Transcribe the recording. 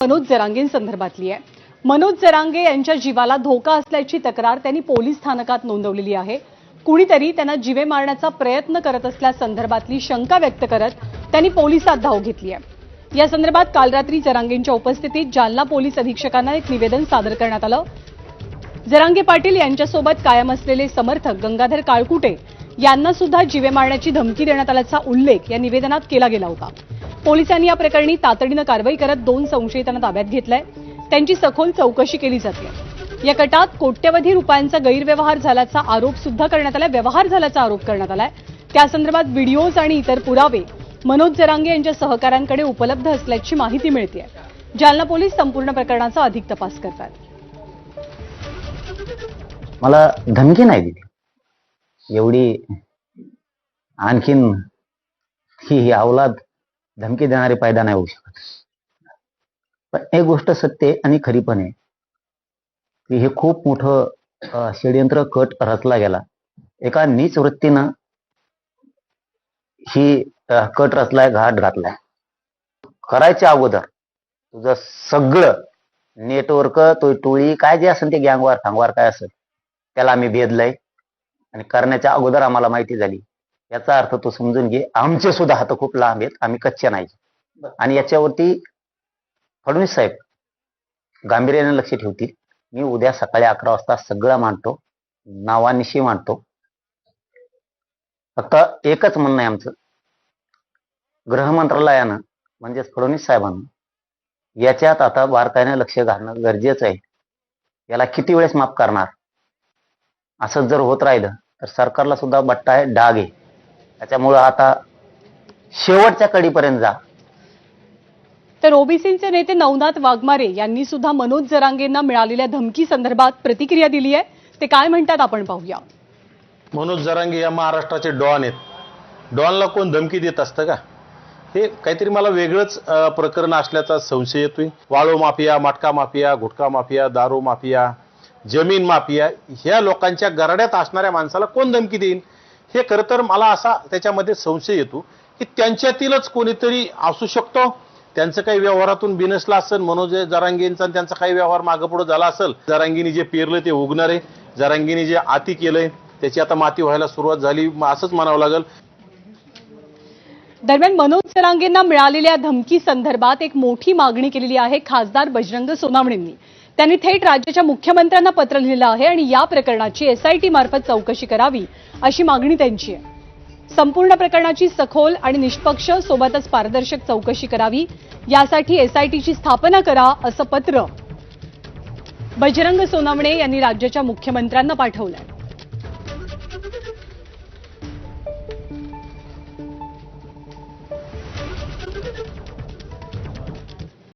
मनोज जरांगेंसंदर्भातली आहे। मनोज जरांगे यांच्या जीवाला धोका असल्याची तक्रार त्यांनी पोलीस स्थानकात नोंदवलेली आहे। कुणीतरी त्यांना जीवे मारण्याचा प्रयत्न करत असल्यासंदर्भातली शंका व्यक्त करत त्यांनी पोलिसात धाव घेतली आहे। या संदर्भात काल रात्री जरांगेंच्या उपस्थितीत जालना पोलीस अधीक्षकांना एक निवेदन सादर करण्यात आलं। जरांगे पाटील यांच्यासोबत कायम असलेले समर्थक गंगाधर काळकुटे यांना सुद्धा जीवे मारण्याची धमकी देण्यात आल्याचा उल्लेख या निवेदनात केला गेला होता। पोलिसांनी या प्रकरणी तातडीने कारवाई करत 2 संशयितांना ताब्यात घेतलंय। त्यांची सखोल चौकशी केली जाते। या गटात कोट्यवधी रुपयांचा गैरव्यवहार झाल्याचा आरोप सुद्धा करण्यात आलाय। व्यवहार झाल्याचा आरोप करण्यात आलाय। त्या संदर्भात व्हिडिओज आणि इतर पुरावे मनोज जरांगे यांच्या सहकाऱ्यांकडे उपलब्ध असल्याची माहिती मिळते। जालना पोलीस संपूर्ण प्रकरणाचा अधिक तपास करतात। मला धमकी नाही दिली एवढी, आणखीन ही अवलाद धमकी देणारे पैदा नाही होऊ शकत। पण एक गोष्ट सत्य आणि खरी पण आहे की हे खूप मोठं षडयंत्र कट रचला गेला। एका नीच वृत्तीनं ही कट रचलाय, घाट घातलाय। करायच्या अगोदर तुझं सगळं नेटवर्क, तो टोळी काय जे असेल ते गँगवार थांगवार काय असेल त्याला आम्ही भेदलंय आणि करण्याच्या अगोदर आम्हाला माहिती झाली। याचा अर्थ तो समजून घे, आमचे सुद्धा हात खूप लांब आहेत, आम्ही कच्चे नाही। आणि याच्यावरती फडणवीस साहेब गांभीर्याने लक्ष ठेवतील। मी उद्या सकाळी 11 वाजता सगळं मांडतो, नावानिशी मांडतो। फक्त एकच म्हणणं आहे आमचं, गृह मंत्रालयानं म्हणजेच फडणवीस साहेबांना याच्यात आता बारकाईने लक्ष घालणं गरजेचं आहे। याला किती वेळेस माफ करणार? असं जर होत राहिलं तर सरकारला सुद्धा बट्टा आहे, डाग आहे। त्याच्यामुळे आता शेवटच्या कडीपर्यंत जा। तर ओबीसीचे नेते नवनाथ वाघमारे यांनी सुद्धा मनोज जरांगेंना मिळालेल्या धमकी संदर्भात प्रतिक्रिया दिली आहे। ते काय म्हणतात आपण पाहूया। मनोज जरांगे या महाराष्ट्राचे डॉन आहेत। डॉनला कोण धमकी देत असतं का? हे काहीतरी मला वेगळंच प्रकरण असल्याचा संशय येतोय। वाळू माफिया, मटका माफिया, गुटखा माफिया, दारू माफिया, जमीन माफिया, ह्या लोकांच्या गराड्यात असणाऱ्या माणसाला कोण धमकी देईल? हे खरं तर मला असा त्याच्यामध्ये संशय येतो की त्यांच्यातीलच कोणीतरी असू शकतो। त्यांचं काही व्यवहारातून बिनसला असेल, मनोज जरांगेंचा त्यांचा काही व्यवहार मागं पुढे झाला असेल। जरांगेंनी जे पेरलं ते उगणार आहे। जरांगेंनी जे आती केलंय त्याची आता माती व्हायला सुरुवात झाली, असंच म्हणावं लागेल। दरम्यान मनोज जरांगेंना मिळालेल्या धमकी संदर्भात एक मोठी मागणी केलेली आहे खासदार बजरंग सोनावणेंनी। त्यांनी थेट राज्याच्या मुख्यमंत्र्यांना पत्र लिहिलं आहे आणि या प्रकरणाची एसआयटी मार्फत चौकशी करावी अशी मागणी त्यांची आहे। संपूर्ण प्रकरणाची सखोल आणि निष्पक्ष सोबतच पारदर्शक चौकशी करावी, यासाठी एसआयटीची स्थापना करा असं पत्र बजरंग सोनावणे यांनी राज्याच्या मुख्यमंत्र्यांना पाठवलंय।